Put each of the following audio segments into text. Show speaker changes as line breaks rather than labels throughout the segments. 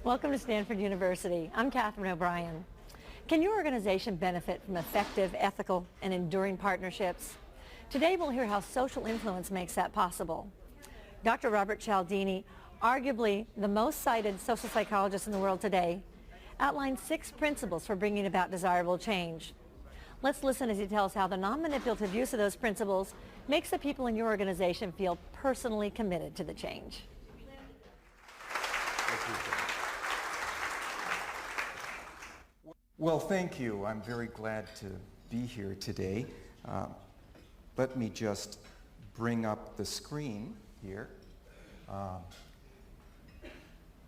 Welcome to Stanford University. I'm Catherine O'Brien. Can your organization benefit from effective, ethical, and enduring partnerships? Today we'll hear how social influence makes that possible. Dr. Robert Cialdini, arguably the most cited social psychologist in the world today, outlines 6 principles for bringing about desirable change. Let's listen as he tells how the non-manipulative use of those principles makes the people in your organization feel personally committed to the change.
Well, thank you. I'm very glad to be here today. Let me just bring up the screen here.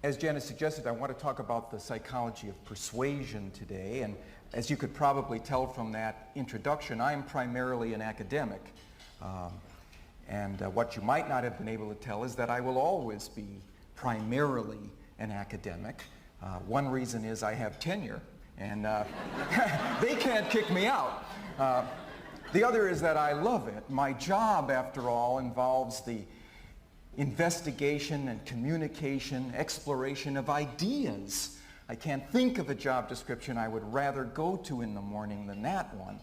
As Janice suggested, I want to talk about the psychology of persuasion today. And as you could probably tell from that introduction, I'm primarily an academic. What you might not have been able to tell is that I will always be primarily an academic. One reason is I have tenure. And they can't kick me out. The other is that I love it. My job, after all, involves the investigation and communication, exploration of ideas. I can't think of a job description I would rather go to in the morning than that one.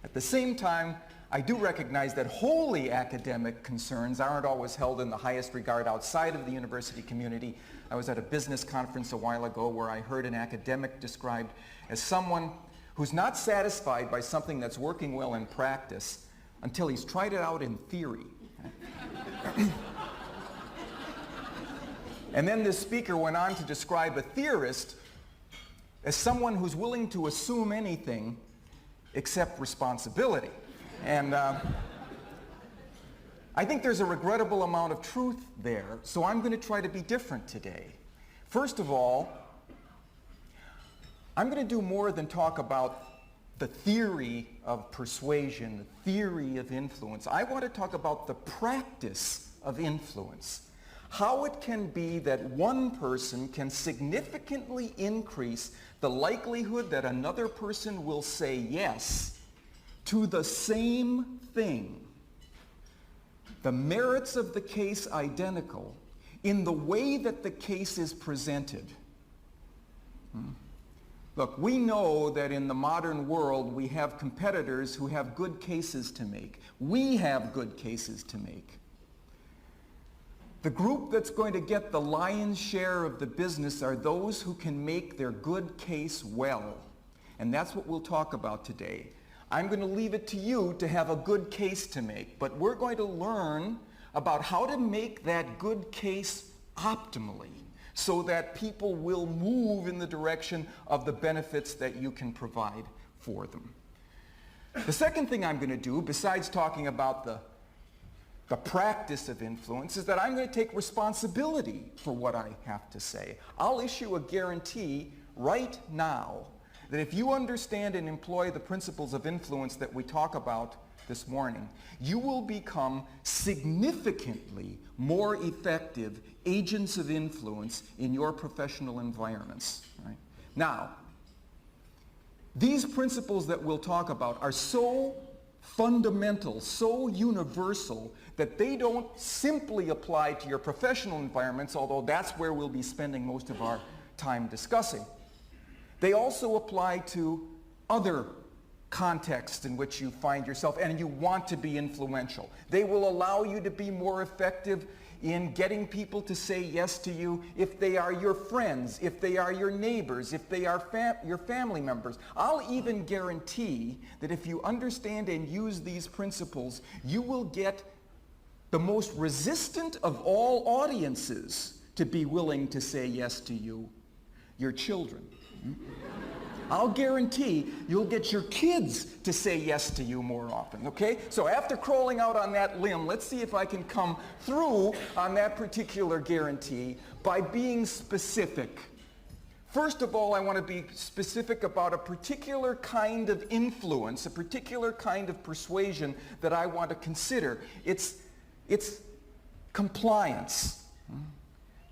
At the same time, I do recognize that wholly academic concerns aren't always held in the highest regard outside of the university community. I was at a business conference a while ago where I heard an academic described as someone who's not satisfied by something that's working well in practice until he's tried it out in theory. And then this speaker went on to describe a theorist as someone who's willing to assume anything except responsibility. And I think there's a regrettable amount of truth there, so I'm going to try to be different today. First of all, I'm going to do more than talk about the theory of persuasion, the theory of influence. I want to talk about the practice of influence. How it can be that one person can significantly increase the likelihood that another person will say yes to the same thing. The merits of the case identical in the way that the case is presented. Look, we know that in the modern world we have competitors who have good cases to make. We have good cases to make. The group that's going to get the lion's share of the business are those who can make their good case well. And that's what we'll talk about today. I'm going to leave it to you to have a good case to make, but we're going to learn about how to make that good case optimally so that people will move in the direction of the benefits that you can provide for them. The second thing I'm going to do, besides talking about the practice of influence, is that I'm going to take responsibility for what I have to say. I'll issue a guarantee right now that if you understand and employ the principles of influence that we talk about this morning, you will become significantly more effective agents of influence in your professional environments. Right? Now, these principles that we'll talk about are so fundamental, so universal, that they don't simply apply to your professional environments, although that's where we'll be spending most of our time discussing. They also apply to other contexts in which you find yourself and you want to be influential. They will allow you to be more effective in getting people to say yes to you if they are your friends, if they are your neighbors, if they are your family members. I'll even guarantee that if you understand and use these principles, you will get the most resistant of all audiences to be willing to say yes to you, your children. I'll guarantee you'll get your kids to say yes to you more often, okay? So after crawling out on that limb, let's see if I can come through on that particular guarantee by being specific. First of all, I want to be specific about a particular kind of influence, a particular kind of persuasion that I want to consider. It's compliance.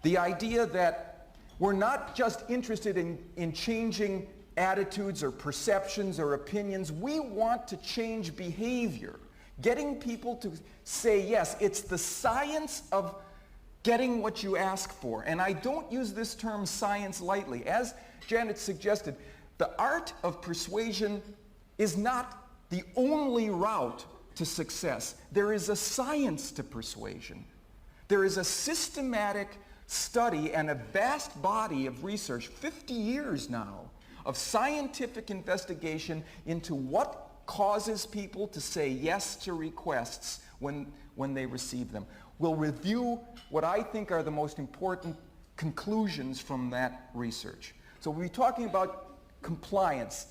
The idea that we're not just interested in changing attitudes or perceptions or opinions. We want to change behavior, getting people to say yes. It's the science of getting what you ask for. And I don't use this term science lightly. As Janet suggested, the art of persuasion is not the only route to success. There is a science to persuasion. There is a systematic study and a vast body of research, 50 years now, of scientific investigation into what causes people to say yes to requests when they receive them. We'll review what I think are the most important conclusions from that research. So we'll be talking about compliance,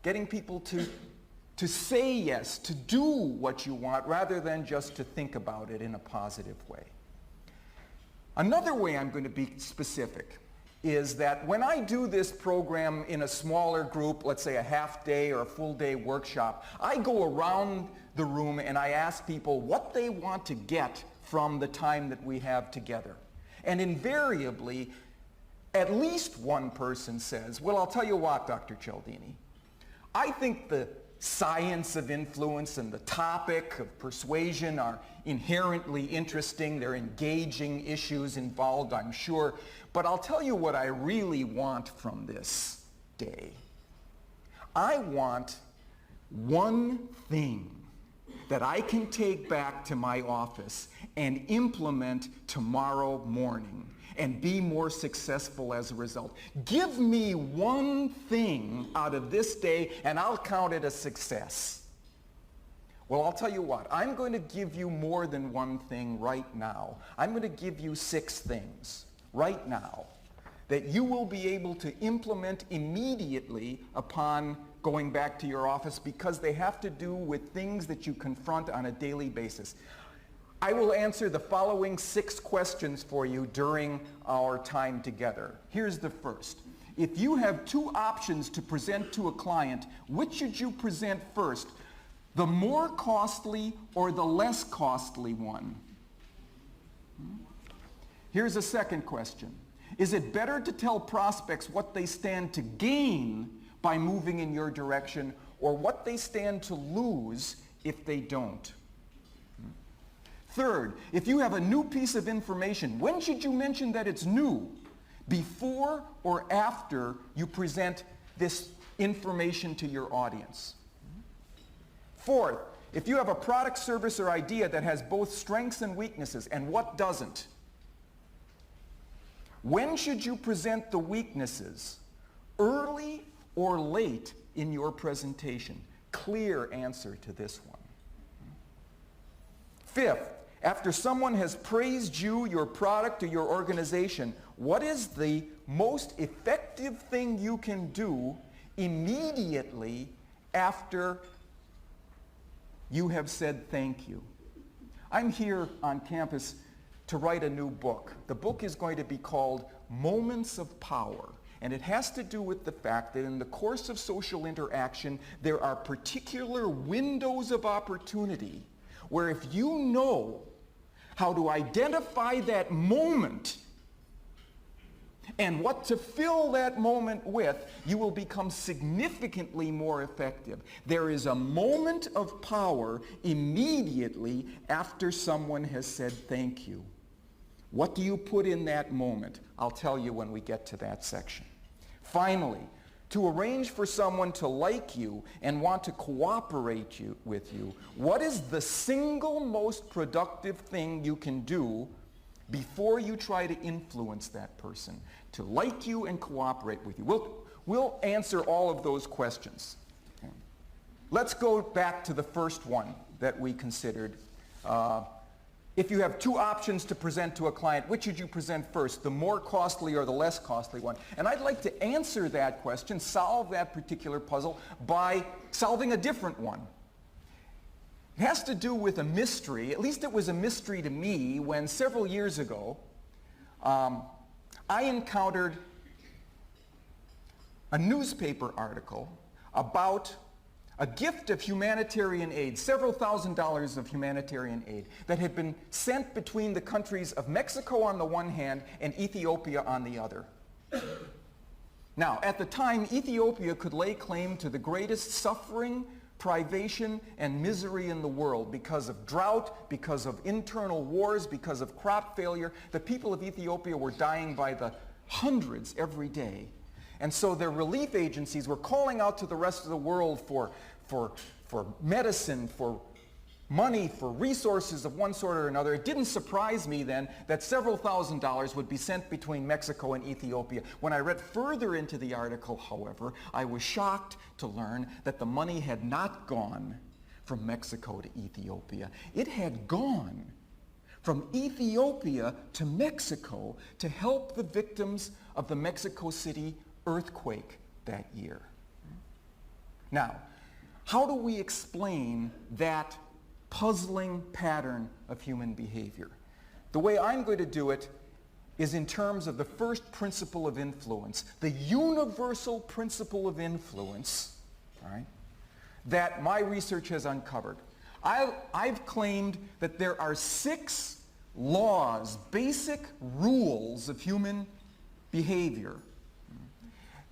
getting people to say yes, to do what you want, rather than just to think about it in a positive way. Another way I'm going to be specific is that when I do this program in a smaller group, let's say a half-day or a full-day workshop, I go around the room and I ask people what they want to get from the time that we have together. And invariably, at least one person says, well, I'll tell you what, Dr. Cialdini, I think the science of influence and the topic of persuasion are inherently interesting. They're engaging issues involved, I'm sure. But I'll tell you what I really want from this day. I want one thing that I can take back to my office and implement tomorrow morning and be more successful as a result. Give me one thing out of this day and I'll count it a success. Well, I'll tell you what, I'm going to give you more than one thing right now. I'm going to give you 6 things right now that you will be able to implement immediately upon going back to your office, because they have to do with things that you confront on a daily basis. I will answer the following 6 questions for you during our time together. Here's the first. If you have 2 options to present to a client, which should you present first? The more costly or the less costly one? Here's a second question. Is it better to tell prospects what they stand to gain by moving in your direction, or what they stand to lose if they don't? Third, if you have a new piece of information, when should you mention that it's new? Before or after you present this information to your audience? Fourth, if you have a product, service, or idea that has both strengths and weaknesses, and what doesn't? When should you present the weaknesses? Early or late in your presentation? Clear answer to this one. Fifth, after someone has praised you, your product, or your organization, what is the most effective thing you can do immediately after you have said thank you? I'm here on campus to write a new book. The book is going to be called Moments of Power. And it has to do with the fact that in the course of social interaction, there are particular windows of opportunity where if you know how to identify that moment and what to fill that moment with, you will become significantly more effective. There is a moment of power immediately after someone has said thank you. What do you put in that moment? I'll tell you when we get to that section. Finally, to arrange for someone to like you and want to cooperate with you, what is the single most productive thing you can do before you try to influence that person to like you and cooperate with you? We'll answer all of those questions. Okay. Let's go back to the first one that we considered. If you have 2 options to present to a client, which should you present first, the more costly or the less costly one? And I'd like to answer that question, solve that particular puzzle, by solving a different one. It has to do with a mystery. At least it was a mystery to me when several years ago I encountered a newspaper article about a gift of humanitarian aid, several $1,000s of humanitarian aid that had been sent between the countries of Mexico on the one hand and Ethiopia on the other. Now, at the time, Ethiopia could lay claim to the greatest suffering, privation and misery in the world because of drought, because of internal wars, because of crop failure. The people of Ethiopia were dying by the hundreds every day. And so their relief agencies were calling out to the rest of the world for medicine, for money, for resources of one sort or another. It didn't surprise me then that several $1,000s would be sent between Mexico and Ethiopia. When I read further into the article, however, I was shocked to learn that the money had not gone from Mexico to Ethiopia. It had gone from Ethiopia to Mexico to help the victims of the Mexico City earthquake that year. Now, how do we explain that puzzling pattern of human behavior? The way I'm going to do it is in terms of the first principle of influence, the universal principle of influence, right, that my research has uncovered. I've claimed that there are 6 laws, basic rules of human behavior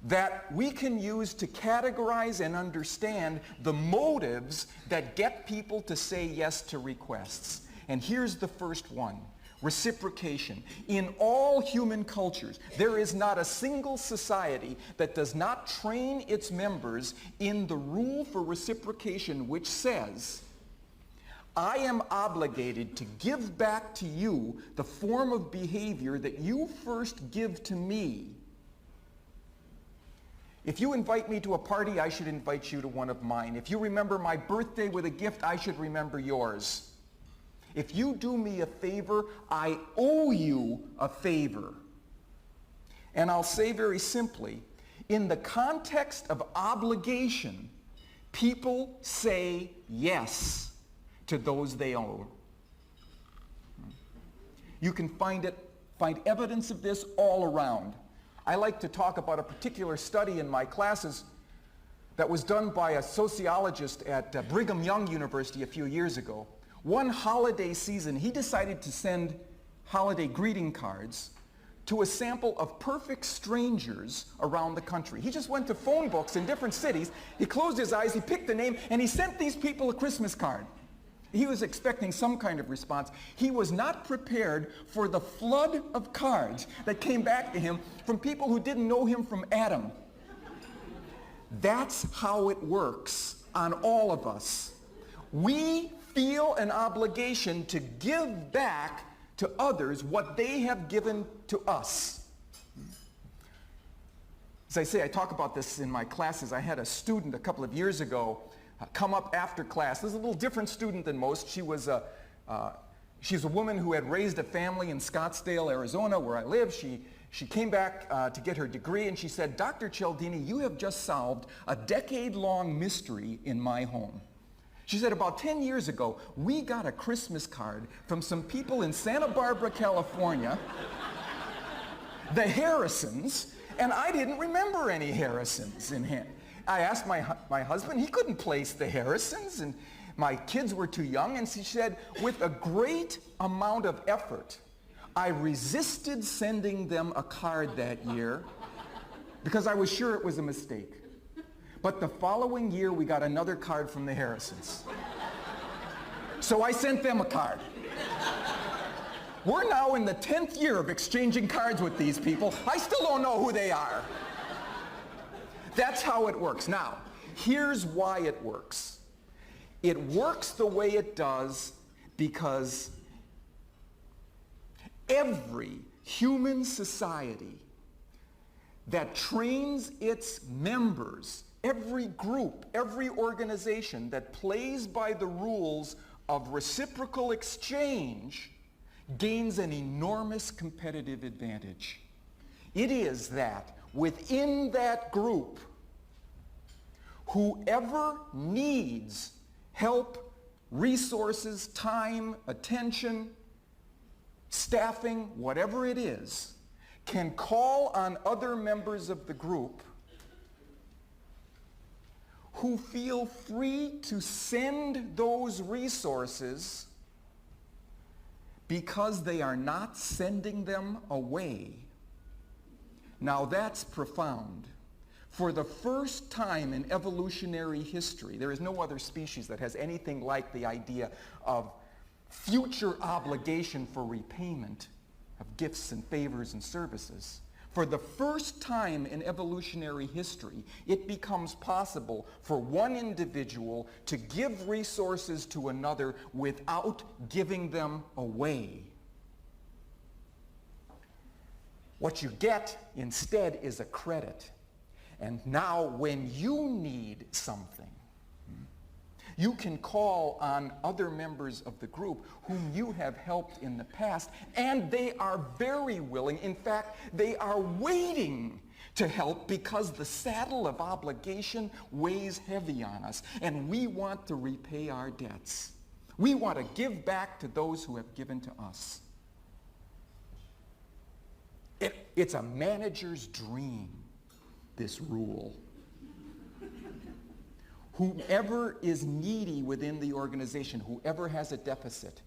that we can use to categorize and understand the motives that get people to say yes to requests. And here's the first one: reciprocation. In all human cultures, there is not a single society that does not train its members in the rule for reciprocation, which says, I am obligated to give back to you the form of behavior that you first give to me. If you invite me to a party, I should invite you to one of mine. If you remember my birthday with a gift, I should remember yours. If you do me a favor, I owe you a favor. And I'll say very simply, in the context of obligation, people say yes to those they owe. You can find evidence of this all around. I like to talk about a particular study in my classes that was done by a sociologist at Brigham Young University a few years ago. One holiday season, he decided to send holiday greeting cards to a sample of perfect strangers around the country. He just went to phone books in different cities, he closed his eyes, he picked a name, and he sent these people a Christmas card. He was expecting some kind of response. He was not prepared for the flood of cards that came back to him from people who didn't know him from Adam. That's how it works on all of us. We feel an obligation to give back to others what they have given to us. As I say, I talk about this in my classes. I had a student a couple of years ago come up after class. This is a little different student than most. She's a woman who had raised a family in Scottsdale, Arizona, where I live. She came back to get her degree, and she said, Dr. Cialdini, you have just solved a decade-long mystery in my home. She said, about 10 years ago, we got a Christmas card from some people in Santa Barbara, California, the Harrisons, and I didn't remember any Harrisons in hand. I asked my husband, he couldn't place the Harrisons, and my kids were too young, and she said, with a great amount of effort, I resisted sending them a card that year because I was sure it was a mistake. But the following year, we got another card from the Harrisons. So I sent them a card. We're now in the 10th year of exchanging cards with these people. I still don't know who they are. That's how it works. Now, here's why it works. It works the way it does because every human society that trains its members, every group, every organization that plays by the rules of reciprocal exchange gains an enormous competitive advantage. It is that within that group, whoever needs help, resources, time, attention, staffing, whatever it is, can call on other members of the group who feel free to send those resources because they are not sending them away. Now that's profound. For the first time in evolutionary history, there is no other species that has anything like the idea of future obligation for repayment of gifts and favors and services. For the first time in evolutionary history, it becomes possible for one individual to give resources to another without giving them away. What you get instead is a credit. And now when you need something, you can call on other members of the group whom you have helped in the past, and they are very willing. In fact, they are waiting to help because the saddle of obligation weighs heavy on us, and we want to repay our debts. We want to give back to those who have given to us. It's a manager's dream, this rule. Whoever is needy within the organization, whoever has a deficit,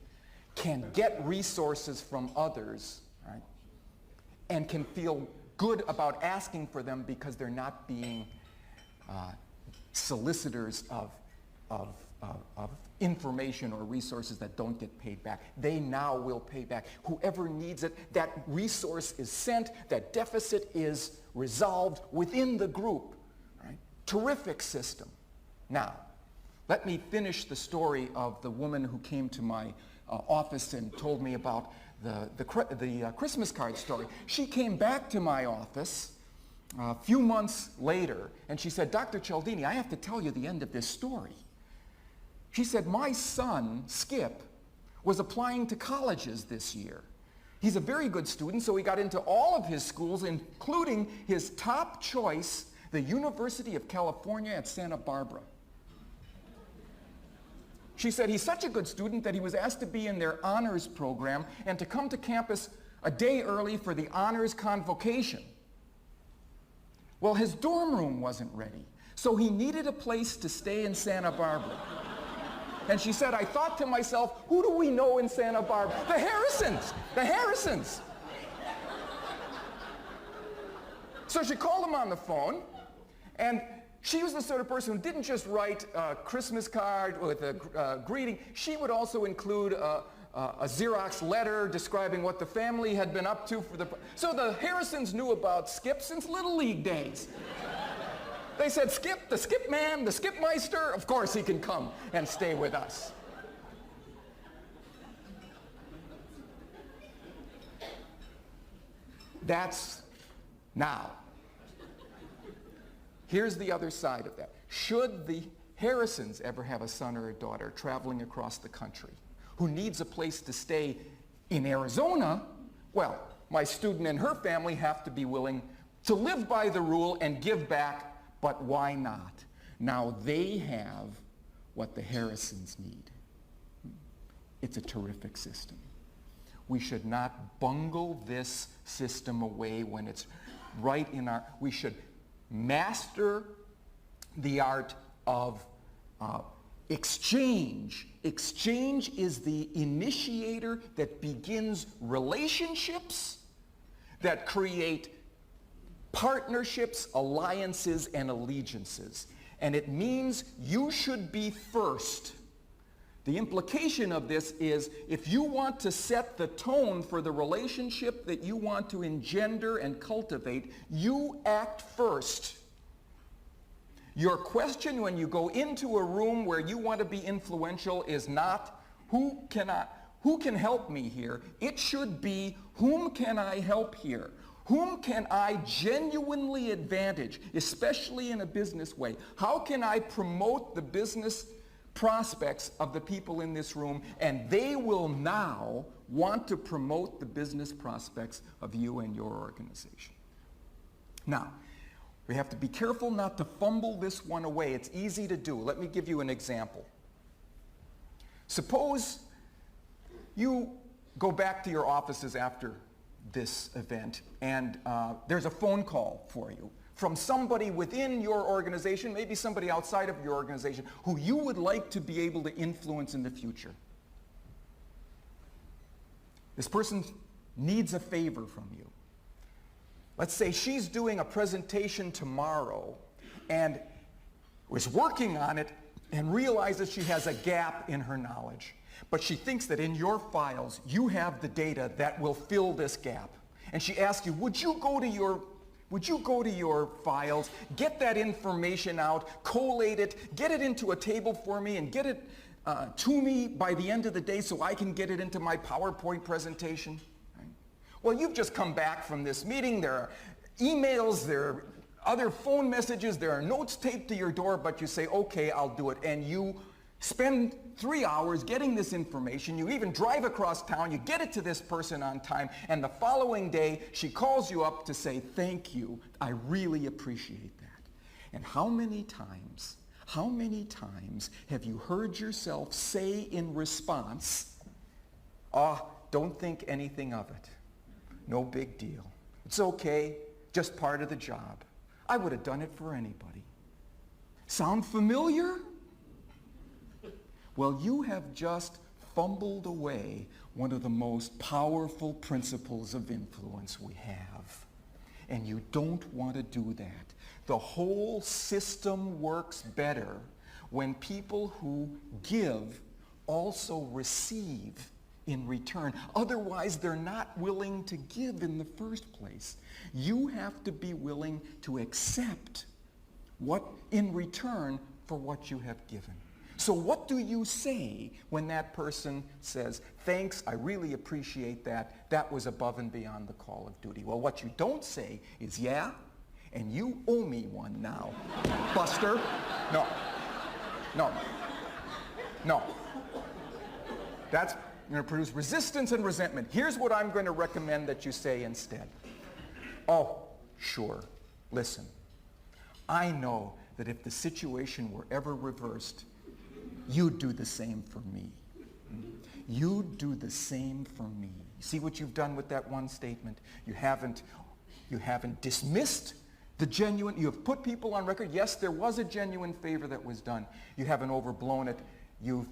can get resources from others, right? And can feel good about asking for them because they're not being solicitors of information or resources that don't get paid back. They now will pay back. Whoever needs it, that resource is sent, that deficit is resolved within the group, right? Terrific system. Now, let me finish the story of the woman who came to my office and told me about the Christmas card story. She came back to my office a few months later, and she said, "Dr. Cialdini, I have to tell you the end of this story." She said, "My son, Skip, was applying to colleges this year. He's a very good student, so he got into all of his schools, including his top choice, the University of California at Santa Barbara." She said he's such a good student that he was asked to be in their honors program and to come to campus a day early for the honors convocation. Well, his dorm room wasn't ready, so he needed a place to stay in Santa Barbara. And she said, "I thought to myself, who do we know in Santa Barbara? The Harrisons! The Harrisons!" So she called him on the phone, and she was the sort of person who didn't just write a Christmas card with a greeting. She would also include a Xerox letter describing what the family had been up to for the... So the Harrisons knew about Skip since Little League days. They said, "Skip, the Skip man, the Skip Meister, of course he can come and stay with us." That's now. Here's the other side of that. Should the Harrisons ever have a son or a daughter traveling across the country who needs a place to stay in Arizona, well, my student and her family have to be willing to live by the rule and give back, but why not? Now they have what the Harrisons need. It's a terrific system. We should not bungle this system away when it's right in our... We should master the art of exchange. Exchange is the initiator that begins relationships that create partnerships, alliances, and allegiances. And it means you should be first. The implication of this is if you want to set the tone for the relationship that you want to engender and cultivate, you act first. Your question when you go into a room where you want to be influential is not, who can help me here? It should be, whom can I help here? Whom can I genuinely advantage, especially in a business way? How can I promote the business prospects of the people in this room? And they will now want to promote the business prospects of you and your organization. Now, we have to be careful not to fumble this one away. It's easy to do. Let me give you an example. Suppose you go back to your offices after this event, and there's a phone call for you from somebody within your organization, maybe somebody outside of your organization, who you would like to be able to influence in the future. This person needs a favor from you. Let's say she's doing a presentation tomorrow and was working on it and realizes she has a gap in her knowledge. But she thinks that in your files, you have the data that will fill this gap. And she asks you, would you go to your files, get that information out, collate it, get it into a table for me, and get it to me by the end of the day so I can get it into my PowerPoint presentation? Right? Well, you've just come back from this meeting. There are emails, there are other phone messages, there are notes taped to your door, but you say, okay, I'll do it. And you spend 3 hours getting this information. You even drive across town, you get it to this person on time, and the following day she calls you up to say, thank you, I really appreciate that. And how many times have you heard yourself say in response, don't think anything of it. No big deal. It's okay, just part of the job. I would have done it for anybody. Sound familiar? Well, you have just fumbled away one of the most powerful principles of influence we have. And you don't want to do that. The whole system works better when people who give also receive in return. Otherwise, they're not willing to give in the first place. You have to be willing to accept what in return for what you have given. So what do you say when that person says, thanks, I really appreciate that. That was above and beyond the call of duty. Well, what you don't say is, yeah, and you owe me one now, Buster. No. That's going to produce resistance and resentment. Here's what I'm going to recommend that you say instead. Oh, sure. Listen, I know that if the situation were ever reversed, you'd do the same for me. You'd do the same for me. See what you've done with that one statement? You haven't dismissed the genuine, you have put people on record. Yes, there was a genuine favor that was done. You haven't overblown it. You've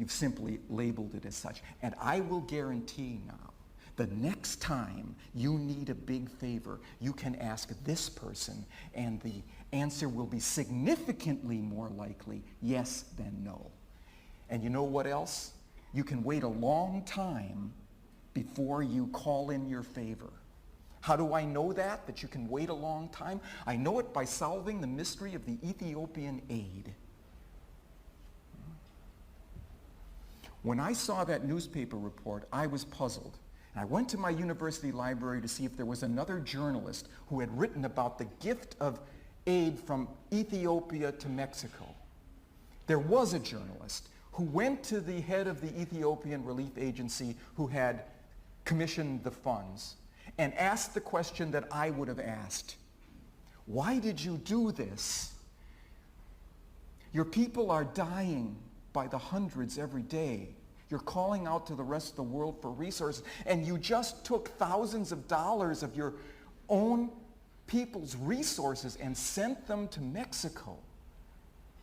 simply labeled it as such. And I will guarantee now, the next time you need a big favor, you can ask this person, and the answer will be significantly more likely yes than no. And you know what else? You can wait a long time before you call in your favor. How do I know that you can wait a long time? I know it by solving the mystery of the Ethiopian aid. When I saw that newspaper report, I was puzzled. I went to my university library to see if there was another journalist who had written about the gift of aid from Ethiopia to Mexico. There was a journalist who went to the head of the Ethiopian Relief Agency who had commissioned the funds and asked the question that I would have asked. Why did you do this? Your people are dying by the hundreds every day. You're calling out to the rest of the world for resources, and you just took thousands of dollars of your own people's resources and sent them to Mexico.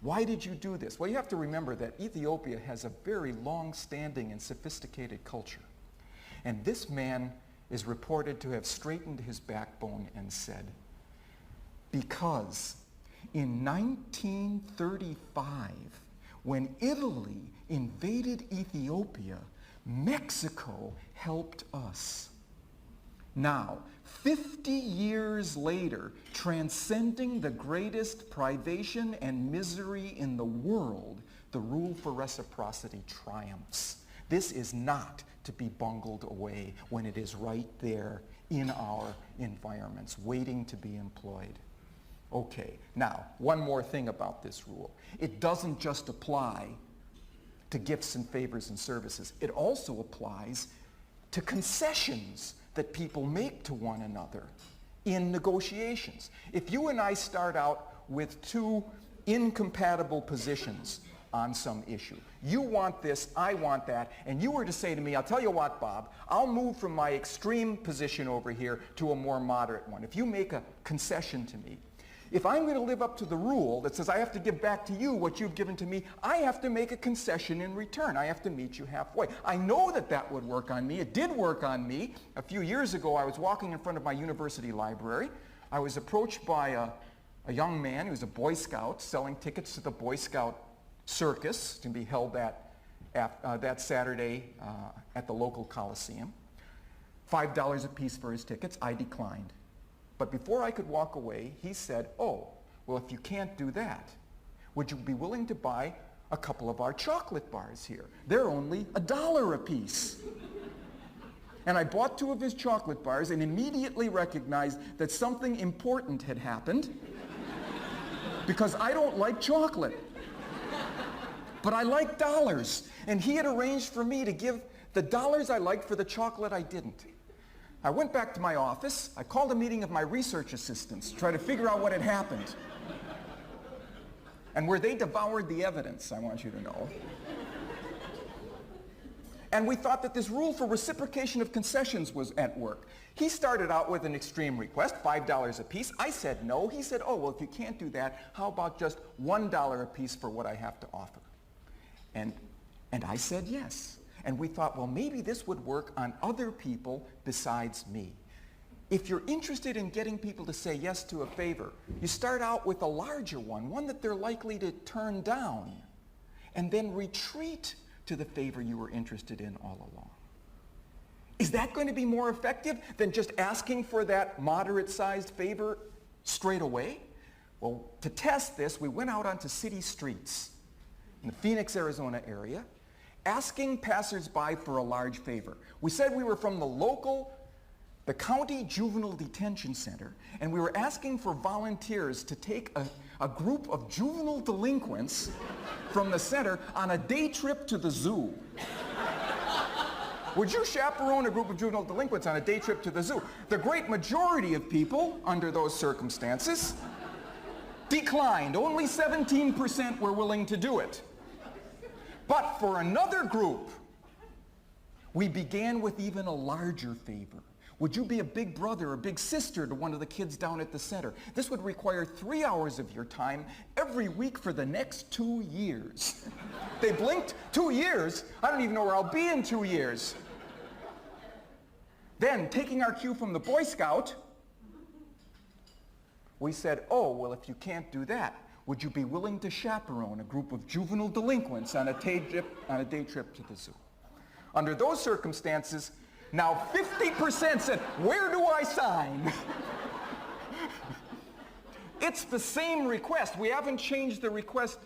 Why did you do this? Well, you have to remember that Ethiopia has a very long-standing and sophisticated culture. And this man is reported to have straightened his backbone and said, because in 1935, when Italy invaded Ethiopia, Mexico helped us. Now, 50 years later, transcending the greatest privation and misery in the world, the rule for reciprocity triumphs. This is not to be bungled away when it is right there in our environments, waiting to be employed. Okay, now, one more thing about this rule. It doesn't just apply to gifts and favors and services. It also applies to concessions that people make to one another in negotiations. If you and I start out with two incompatible positions on some issue, you want this, I want that, and you were to say to me, I'll tell you what, Bob, I'll move from my extreme position over here to a more moderate one. If you make a concession to me, If I'm going to live up to the rule that says I have to give back to you what you've given to me, I have to make a concession in return. I have to meet you halfway. I know that that would work on me. It did work on me. A few years ago, I was walking in front of my university library. I was approached by a young man who was a Boy Scout selling tickets to the Boy Scout circus to be held that Saturday at the local Coliseum. $5 a piece for his tickets. I declined. But before I could walk away, he said, "Oh, well, if you can't do that, would you be willing to buy a couple of our chocolate bars here? They're only $1 a piece." And I bought 2 of his chocolate bars and immediately recognized that something important had happened because I don't like chocolate. But I like dollars. And he had arranged for me to give the dollars I liked for the chocolate I didn't. I went back to my office. I called a meeting of my research assistants to try to figure out what had happened. And where they devoured the evidence, I want you to know. And we thought that this rule for reciprocation of concessions was at work. He started out with an extreme request, $5 a piece. I said no. He said, "Oh, well, if you can't do that, how about just $1 a piece for what I have to offer?" And I said yes. And we thought, well, maybe this would work on other people besides me. If you're interested in getting people to say yes to a favor, you start out with a larger one that they're likely to turn down, and then retreat to the favor you were interested in all along. Is that going to be more effective than just asking for that moderate-sized favor straight away? Well, to test this, we went out onto city streets in the Phoenix, Arizona area, asking passersby for a large favor. We said we were from the county juvenile detention center, and we were asking for volunteers to take a group of juvenile delinquents from the center on a day trip to the zoo. Would you chaperone a group of juvenile delinquents on a day trip to the zoo? The great majority of people, under those circumstances, declined. Only 17% were willing to do it. But for another group, we began with even a larger favor. Would you be a big brother or big sister to one of the kids down at the center? This would require 3 hours of your time every week for the next 2 years. They blinked. 2 years? I don't even know where I'll be in 2 years. Then, taking our cue from the Boy Scout, we said, "Oh, well, if you can't do that, would you be willing to chaperone a group of juvenile delinquents on a day trip to the zoo?" Under those circumstances, now 50% said, "Where do I sign?" It's the same request. We haven't changed the request.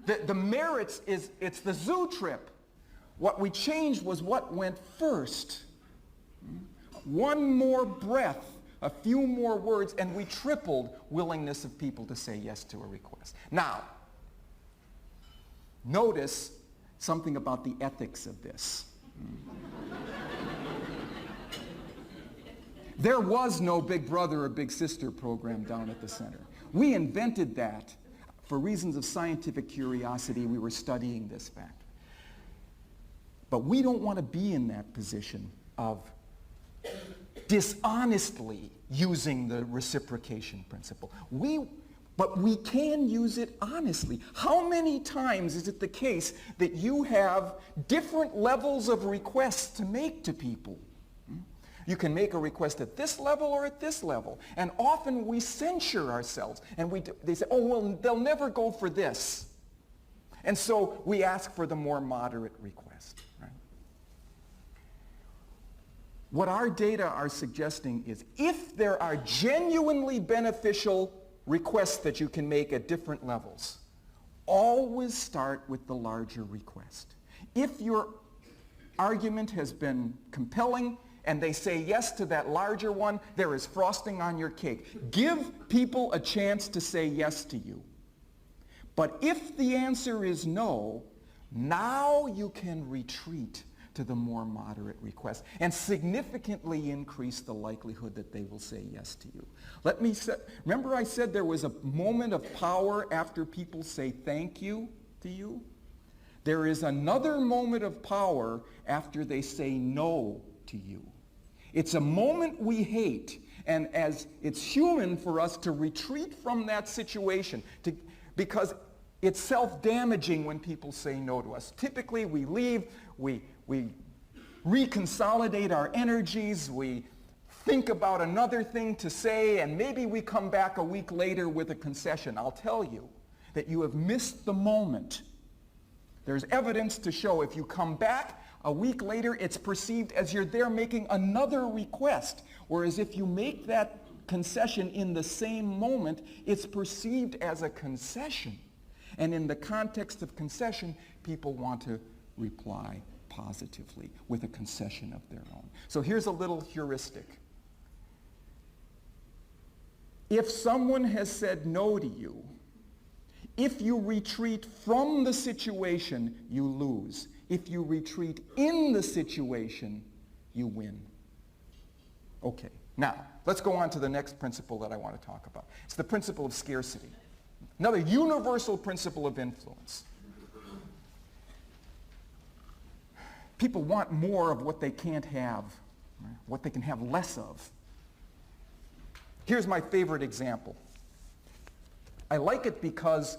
The merits is, it's the zoo trip. What we changed was what went first. One more breath, a few more words, and we tripled willingness of people to say yes to a request. Now, notice something about the ethics of this. There was no Big Brother or Big Sister program down at the center. We invented that for reasons of scientific curiosity. We were studying this fact. But we don't want to be in that position of dishonestly using the reciprocation principle. But we can use it honestly. How many times is it the case that you have different levels of requests to make to people? You can make a request at this level or at this level. And often we censure ourselves. And they say, "Oh, well, they'll never go for this." And so we ask for the more moderate request. Right? What our data are suggesting is if there are genuinely beneficial requests that you can make at different levels, always start with the larger request. If your argument has been compelling and they say yes to that larger one, there is frosting on your cake. Give people a chance to say yes to you. But if the answer is no, now you can retreat to the more moderate request and significantly increase the likelihood that they will say yes to you. Remember I said there was a moment of power after people say thank you to you? There is another moment of power after they say no to you. It's a moment we hate, and as it's human for us to retreat from that situation because it's self-damaging when people say no to us. Typically, we leave, we reconsolidate our energies, we think about another thing to say, and maybe we come back a week later with a concession. I'll tell you that you have missed the moment. There's evidence to show if you come back a week later, it's perceived as you're there making another request, whereas if you make that concession in the same moment, it's perceived as a concession. And in the context of concession, people want to reply positively with a concession of their own. So here's a little heuristic. If someone has said no to you, if you retreat from the situation, you lose. If you retreat in the situation, you win. Okay, now let's go on to the next principle that I want to talk about. It's the principle of scarcity. Another universal principle of influence. People want more of what they can't have, right? What they can have less of. Here's my favorite example. I like it because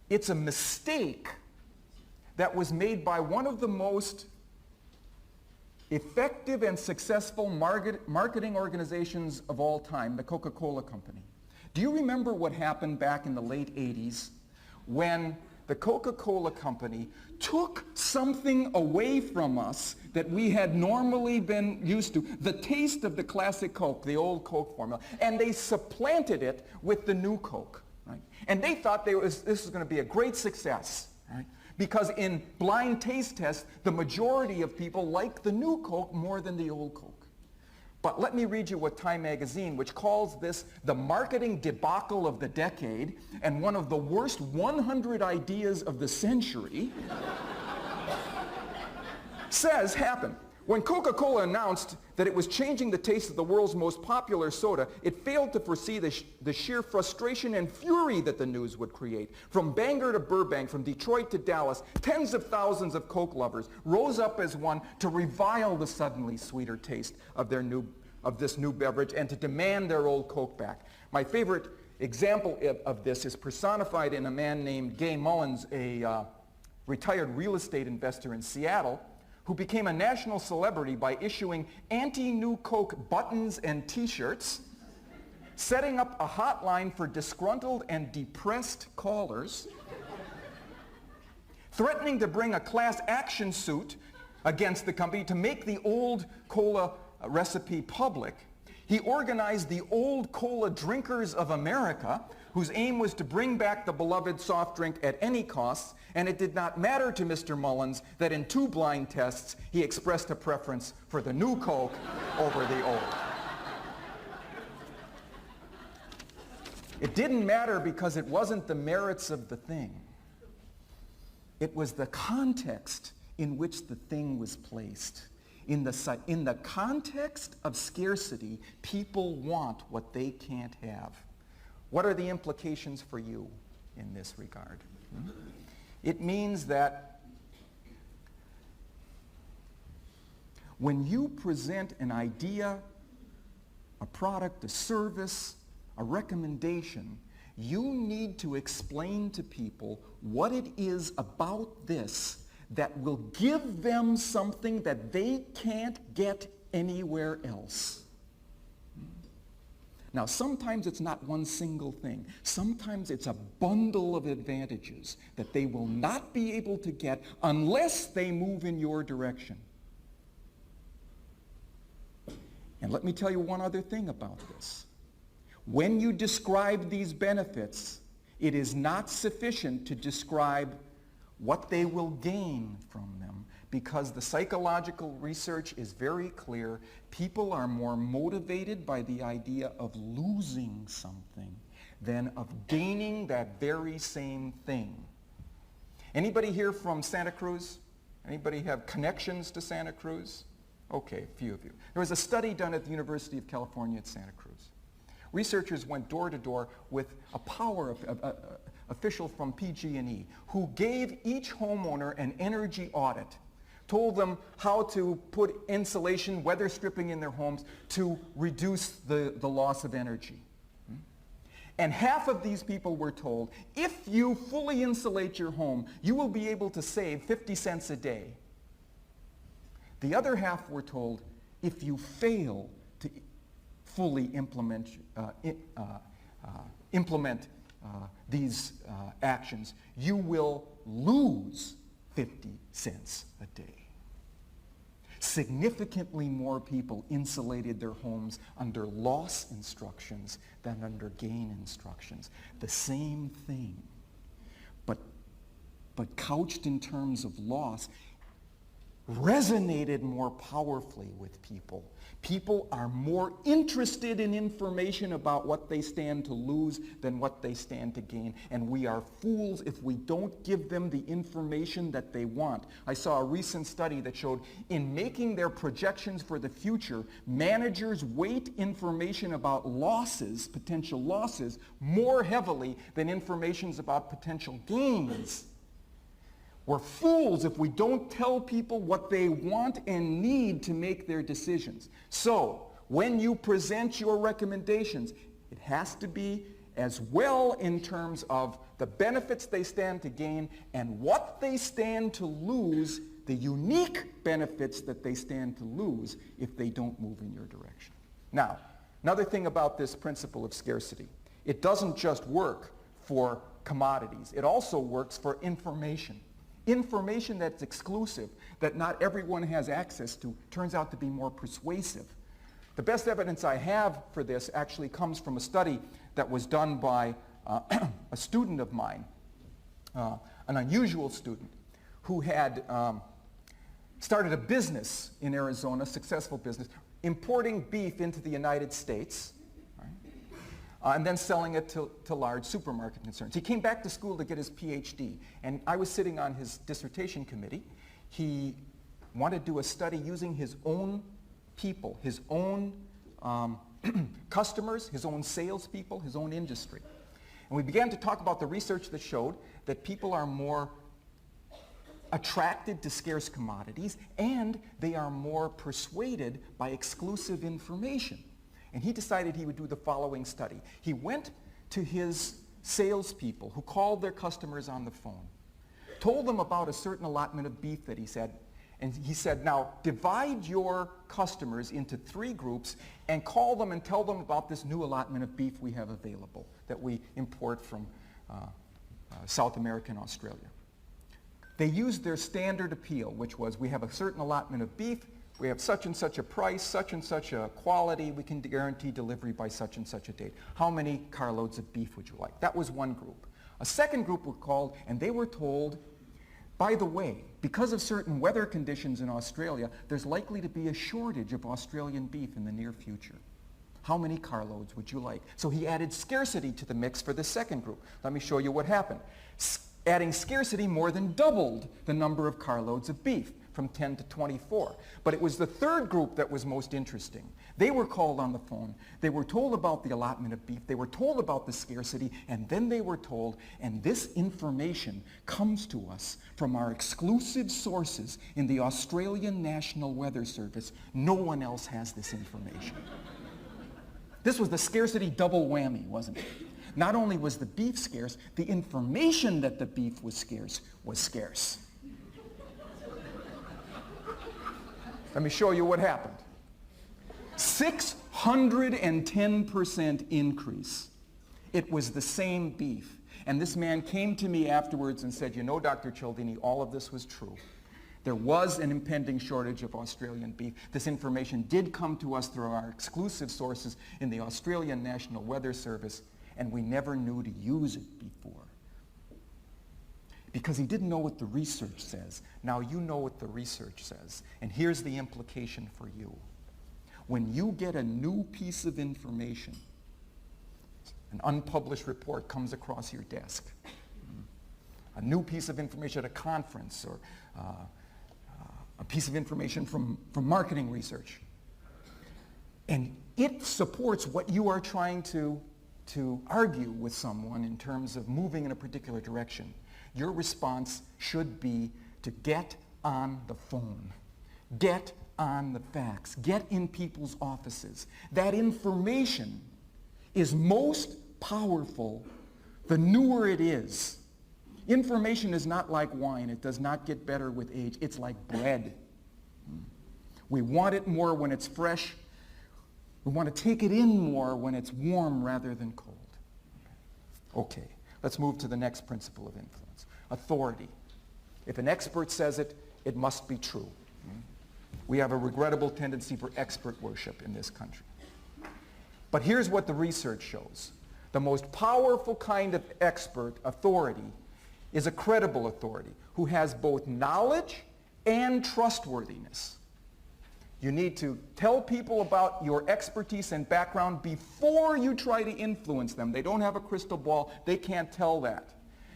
it's a mistake that was made by one of the most effective and successful marketing organizations of all time, the Coca-Cola Company. Do you remember what happened back in the late 80s when the Coca-Cola Company took something away from us that we had normally been used to, the taste of the classic Coke, the old Coke formula, and they supplanted it with the new Coke, right? And they thought this was going to be a great success, right? Because in blind taste tests, the majority of people like the new Coke more than the old Coke. But let me read you what Time magazine, which calls this the marketing debacle of the decade and one of the worst 100 ideas of the century, says happened. When Coca-Cola announced that it was changing the taste of the world's most popular soda, it failed to foresee the sheer frustration and fury that the news would create. From Bangor to Burbank, from Detroit to Dallas, tens of thousands of Coke lovers rose up as one to revile the suddenly sweeter taste of this new beverage and to demand their old Coke back. My favorite example of this is personified in a man named Gay Mullins, a retired real estate investor in Seattle, who became a national celebrity by issuing anti-New Coke buttons and t-shirts, setting up a hotline for disgruntled and depressed callers, threatening to bring a class action suit against the company to make the old cola recipe public. He organized the Old Cola Drinkers of America, whose aim was to bring back the beloved soft drink at any cost, and it did not matter to Mr. Mullins that in 2 blind tests he expressed a preference for the new Coke over the old. It didn't matter because it wasn't the merits of the thing. It was the context in which the thing was placed. In the context of scarcity, people want what they can't have. What are the implications for you in this regard? It means that when you present an idea, a product, a service, a recommendation, you need to explain to people what it is about this that will give them something that they can't get anywhere else. Now, sometimes it's not one single thing. Sometimes it's a bundle of advantages that they will not be able to get unless they move in your direction. And let me tell you one other thing about this. When you describe these benefits, it is not sufficient to describe what they will gain from them, because the psychological research is very clear. People are more motivated by the idea of losing something than of gaining that very same thing. Anybody here from Santa Cruz? Anybody have connections to Santa Cruz? Okay, a few of you. There was a study done at the University of California at Santa Cruz. Researchers went door to door with a power official from PG&E who gave each homeowner an energy audit told them how to put insulation, weather stripping in their homes to reduce the loss of energy. And half of these people were told, if you fully insulate your home, you will be able to save 50 cents a day. The other half were told, if you fail to fully implement these actions, you will lose 50 cents a day. Significantly more people insulated their homes under loss instructions than under gain instructions. The same thing, but couched in terms of loss, resonated more powerfully with people. People are more interested in information about what they stand to lose than what they stand to gain. And we are fools if we don't give them the information that they want. I saw a recent study that showed in making their projections for the future, managers weight information about losses, potential losses, more heavily than information about potential gains. We're fools if we don't tell people what they want and need to make their decisions. So, when you present your recommendations, it has to be as well in terms of the benefits they stand to gain and what they stand to lose, the unique benefits that they stand to lose if they don't move in your direction. Now, another thing about this principle of scarcity, it doesn't just work for commodities. It also works for information. Information that's exclusive, that not everyone has access to, turns out to be more persuasive. The best evidence I have for this actually comes from a study that was done by a student of mine, an unusual student, who had started a business in Arizona, a successful business, importing beef into the United States, and then selling it to large supermarket concerns. He came back to school to get his PhD, and I was sitting on his dissertation committee. He wanted to do a study using his own people, his own customers, his own salespeople, his own industry. And we began to talk about the research that showed that people are more attracted to scarce commodities, and they are more persuaded by exclusive information. And he decided he would do the following study. He went to his salespeople who called their customers on the phone, told them about a certain allotment of beef that he said, and he said, now divide your customers into 3 groups and call them and tell them about this new allotment of beef we have available that we import from South America and Australia. They used their standard appeal, which was, we have a certain allotment of beef, we have such and such a price, such and such a quality, we can guarantee delivery by such and such a date. How many carloads of beef would you like? That was one group. A second group were called, and they were told, by the way, because of certain weather conditions in Australia, there's likely to be a shortage of Australian beef in the near future. How many carloads would you like? So he added scarcity to the mix for the second group. Let me show you what happened. Adding scarcity more than doubled the number of carloads of beef, from 10 to 24. But it was the third group that was most interesting. They were called on the phone. They were told about the allotment of beef. They were told about the scarcity, and then they were told, and this information comes to us from our exclusive sources in the Australian National Weather Service. No one else has this information. This was the scarcity double whammy, wasn't it? Not only was the beef scarce, the information that the beef was scarce was scarce. Let me show you what happened. 610% increase. It was the same beef. And this man came to me afterwards and said, you know, Dr. Cialdini, all of this was true. There was an impending shortage of Australian beef. This information did come to us through our exclusive sources in the Australian National Weather Service, and we never knew to use it before. Because he didn't know what the research says. Now you know what the research says. And here's the implication for you. When you get a new piece of information, an unpublished report comes across your desk, a new piece of information at a conference, or a piece of information from marketing research, and it supports what you are trying to argue with someone in terms of moving in a particular direction, your response should be to get on the phone. Get on the facts. Get in people's offices. That information is most powerful the newer it is. Information is not like wine. It does not get better with age. It's like bread. We want it more when it's fresh. We want to take it in more when it's warm rather than cold. Okay, let's move to the next principle of influence. Authority. If an expert says it, it must be true. We have a regrettable tendency for expert worship in this country. But here's what the research shows. The most powerful kind of expert authority is a credible authority who has both knowledge and trustworthiness. You need to tell people about your expertise and background before you try to influence them. They don't have a crystal ball. They can't tell that.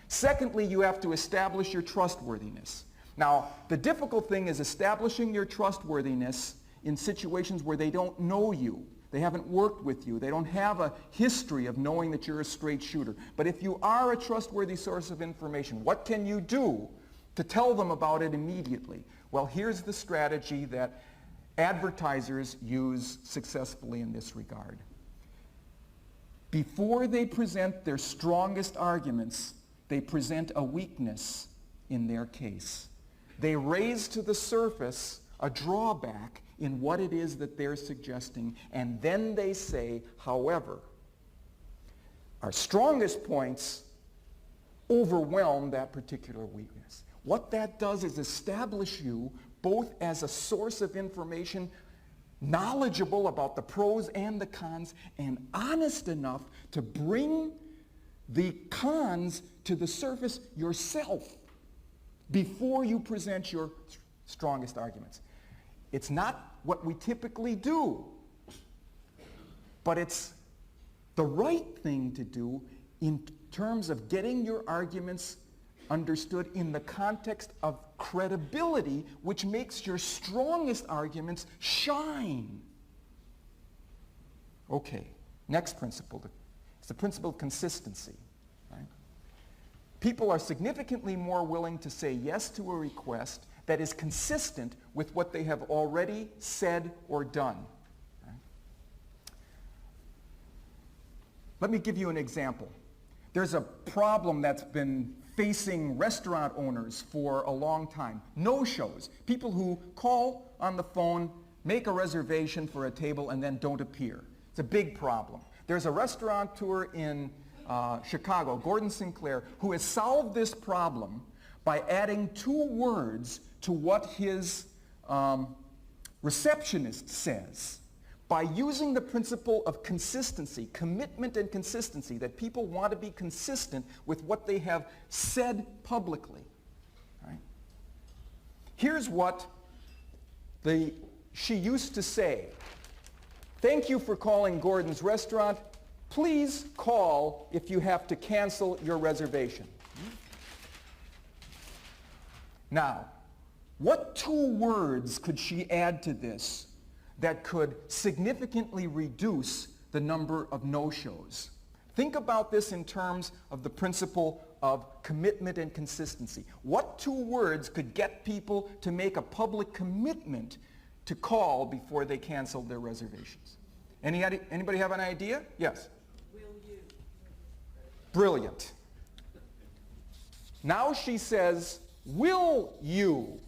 Secondly, you have to establish your trustworthiness. Now, the difficult thing is establishing your trustworthiness in situations where they don't know you. They haven't worked with you. They don't have a history of knowing that you're a straight shooter. But if you are a trustworthy source of information, what can you do to tell them about it immediately? Well, here's the strategy that advertisers use successfully in this regard. Before they present their strongest arguments, they present a weakness in their case. They raise to the surface a drawback in what it is that they're suggesting, and then they say, however, our strongest points overwhelm that particular weakness. What that does is establish you both as a source of information, knowledgeable about the pros and the cons, and honest enough to bring the cons to the surface yourself before you present your strongest arguments. It's not what we typically do, but it's the right thing to do in terms of getting your arguments understood in the context of credibility, which makes your strongest arguments shine. Okay, next principle. It's the principle of consistency. Right? People are significantly more willing to say yes to a request that is consistent with what they have already said or done. Right? Let me give you an example. There's a problem that's been facing restaurant owners for a long time. No-shows. People who call on the phone, make a reservation for a table, and then don't appear. It's a big problem. There's a restaurateur in Chicago, Gordon Sinclair, who has solved this problem by adding 2 words to what his receptionist says. By using the principle of consistency, commitment and consistency, that people want to be consistent with what they have said publicly. Right? Here's what she used to say. Thank you for calling Gordon's Restaurant. Please call if you have to cancel your reservation. Now, what 2 words could she add to this that could significantly reduce the number of no-shows? Think about this in terms of the principle of commitment and consistency. What 2 words could get people to make a public commitment to call before they canceled their reservations? Anybody have an idea? Yes?
Will you?
Brilliant. Now she says, will you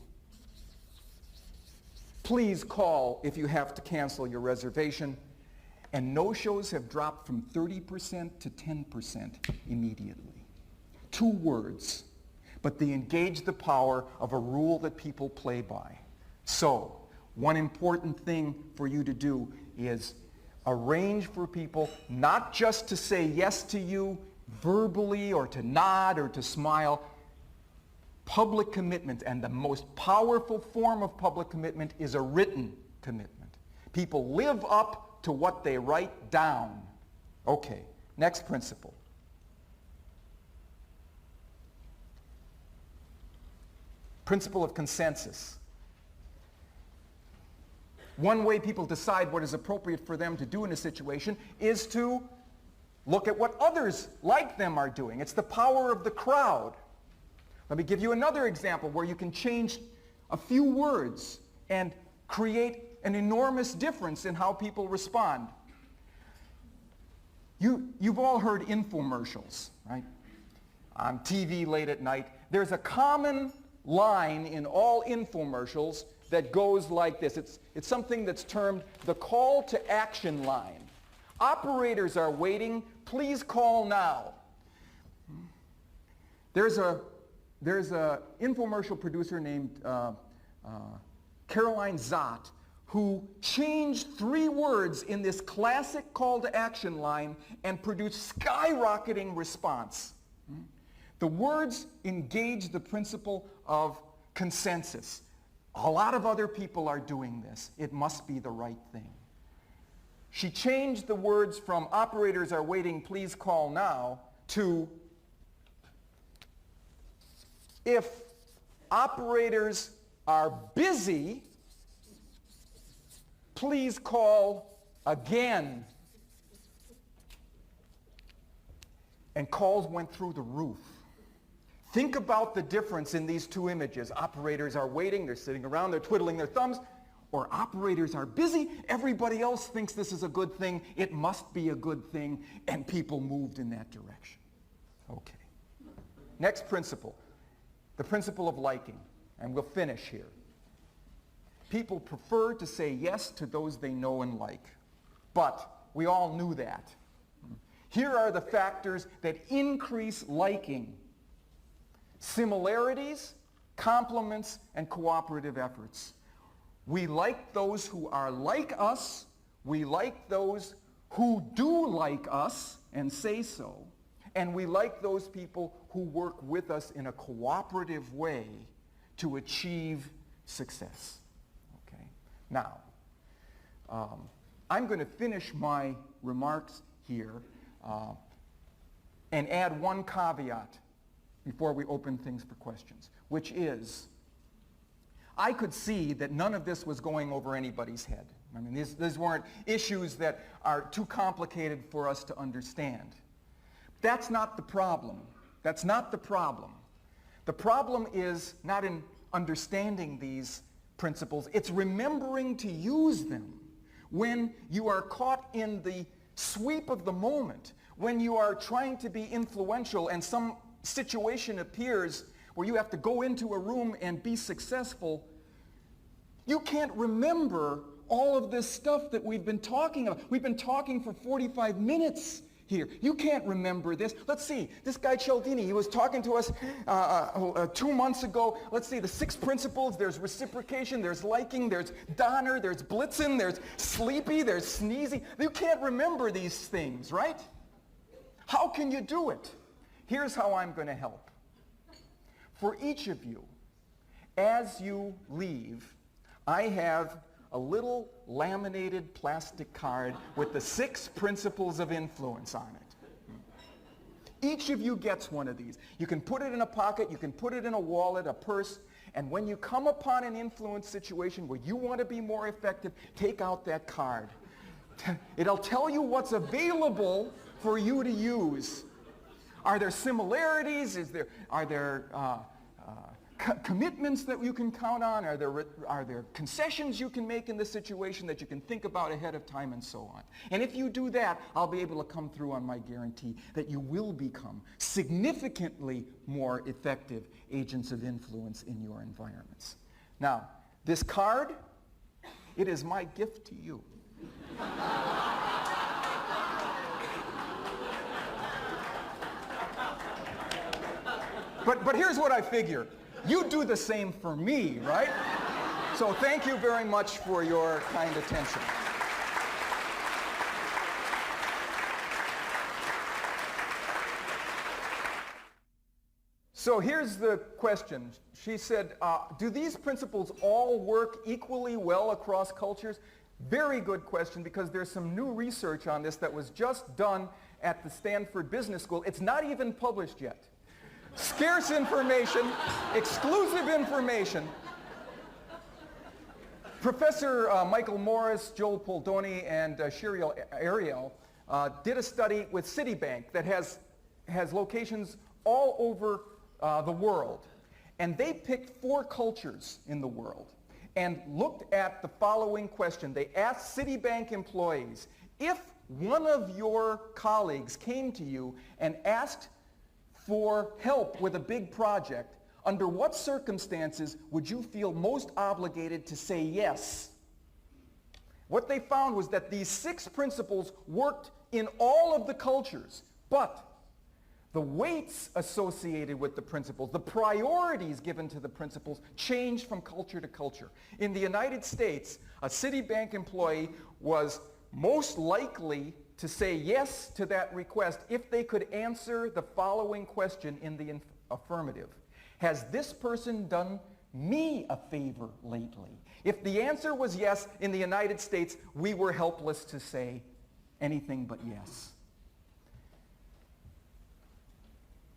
please call if you have to cancel your reservation? And no-shows have dropped from 30% to 10% immediately. 2 words, but they engage the power of a rule that people play by. So, one important thing for you to do is arrange for people not just to say yes to you verbally or to nod or to smile. Public commitment, and the most powerful form of public commitment is a written commitment. People live up to what they write down. Okay, next principle. Principle of consensus. One way people decide what is appropriate for them to do in a situation is to look at what others like them are doing. It's the power of the crowd. Let me give you another example where you can change a few words and create an enormous difference in how people respond. You've all heard infomercials, right? On TV late at night. There's a common line in all infomercials that goes like this. It's something that's termed the call to action line. Operators are waiting. Please call now. There's a infomercial producer named Caroline Zott who changed 3 words in this classic call to action line and produced skyrocketing response. The words engage the principle of consensus. A lot of other people are doing this. It must be the right thing. She changed the words from operators are waiting, please call now, to if operators are busy, please call again. And calls went through the roof. Think about the difference in these 2 images. Operators are waiting, they're sitting around, they're twiddling their thumbs, or operators are busy, everybody else thinks this is a good thing, it must be a good thing, and people moved in that direction. Okay. Next principle, the principle of liking, and we'll finish here. People prefer to say yes to those they know and like, but we all knew that. Here are the factors that increase liking: similarities, compliments, and cooperative efforts. We like those who are like us. We like those who do like us and say so. And we like those people who work with us in a cooperative way to achieve success. Okay. Now, I'm going to finish my remarks here and add one caveat before we open things for questions, which is, I could see that none of this was going over anybody's head. I mean, these weren't issues that are too complicated for us to understand. That's not the problem. That's not the problem. The problem is not in understanding these principles. It's remembering to use them when you are caught in the sweep of the moment, when you are trying to be influential and some situation appears where you have to go into a room and be successful. You can't remember all of this stuff that we've been talking about. We've been talking for 45 minutes here. You can't remember this. Let's see, this guy Cialdini, he was talking to us 2 months ago. Let's see, the 6 principles. There's reciprocation, there's liking, there's Donner, there's blitzen, there's sleepy, there's sneezy. You can't remember these things, right? How can you do it? Here's how I'm going to help. For each of you, as you leave, I have a little laminated plastic card with the 6 principles of influence on it. Each of you gets one of these. You can put it in a pocket, you can put it in a wallet, a purse, and when you come upon an influence situation where you want to be more effective, take out that card. It'll tell you what's available for you to use. Are there similarities? Are there commitments that you can count on? Are there concessions you can make in this situation that you can think about ahead of time, and so on? And if you do that, I'll be able to come through on my guarantee that you will become significantly more effective agents of influence in your environments. Now, this card, it is my gift to you. But here's what I figure. You do the same for me, right? So thank you very much for your kind attention. So here's the question. She said, do these principles all work equally well across cultures? Very good question, because there's some new research on this that was just done at the Stanford Business School. It's not even published yet. Scarce information, exclusive information. Professor Michael Morris, Joel Poldoni, and Shiriel Ariel did a study with Citibank that has locations all over the world. And they picked 4 cultures in the world and looked at the following question. They asked Citibank employees, if one of your colleagues came to you and asked for help with a big project, under what circumstances would you feel most obligated to say yes? What they found was that these 6 principles worked in all of the cultures, but the weights associated with the principles, the priorities given to the principles, changed from culture to culture. In the United States, a Citibank employee was most likely to say yes to that request if they could answer the following question in the affirmative. Has this person done me a favor lately? If the answer was yes, in the United States, we were helpless to say anything but yes.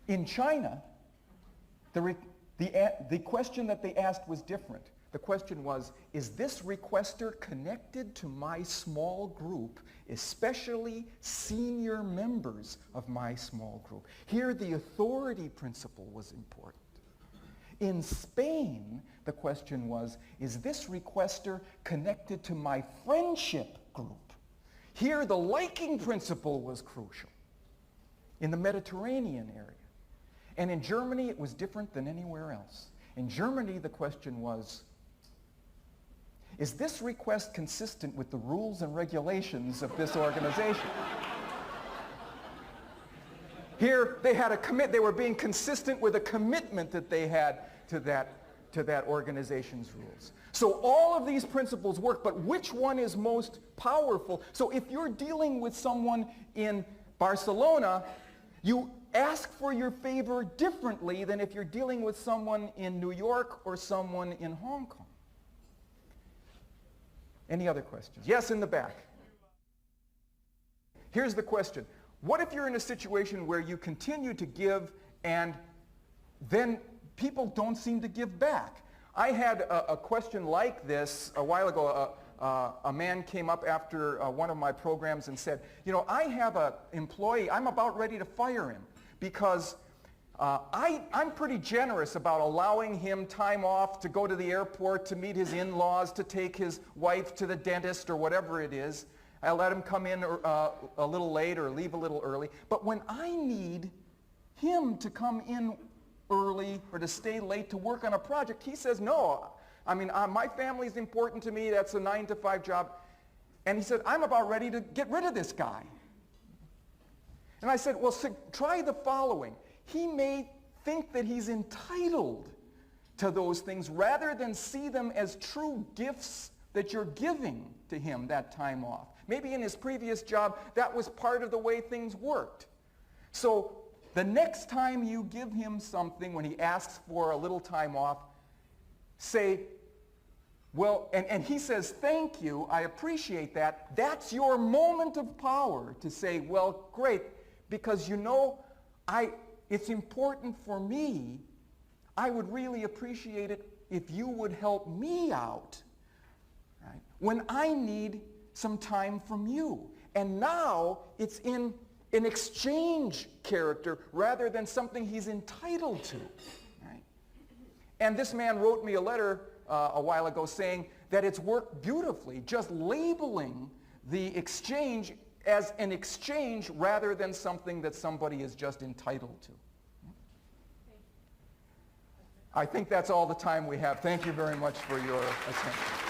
In China, the question that they asked was different. The question was, is this requester connected to my small group, especially senior members of my small group? Here, the authority principle was important. In Spain, the question was, is this requester connected to my friendship group? Here, the liking principle was crucial. In the Mediterranean area. And in Germany, it was different than anywhere else. In Germany, the question was, is this request consistent with the rules and regulations of this organization? Here, they had they were being consistent with a commitment that they had to that organization's rules. So all of these principles work, but which one is most powerful? So if you're dealing with someone in Barcelona, you ask for your favor differently than if you're dealing with someone in New York or someone in Hong Kong. Any other questions? Yes, in the back. Here's the question. What if you're in a situation where you continue to give and then people don't seem to give back? I had a question like this a while ago. A man came up after one of my programs and said, you know, I have an employee, I'm about ready to fire him because I'm pretty generous about allowing him time off to go to the airport, to meet his in-laws, to take his wife to the dentist or whatever it is. I let him come in a little late or leave a little early. But when I need him to come in early or to stay late to work on a project, he says, no. I mean, my family's important to me. That's a 9-to-5 job. And he said, I'm about ready to get rid of this guy. And I said, well, try the following. He may think that he's entitled to those things rather than see them as true gifts that you're giving to him that time off. Maybe in his previous job, that was part of the way things worked. So the next time you give him something, when he asks for a little time off, say, well, and he says, thank you, I appreciate that. That's your moment of power to say, well, great, because you know, it's important for me. I would really appreciate it if you would help me out, right? When I need some time from you. And now it's in an exchange character rather than something he's entitled to, right? And this man wrote me a letter a while ago saying that it's worked beautifully, just labeling the exchange as an exchange rather than something that somebody is just entitled to. I think that's all the time we have. Thank you very much for your attention.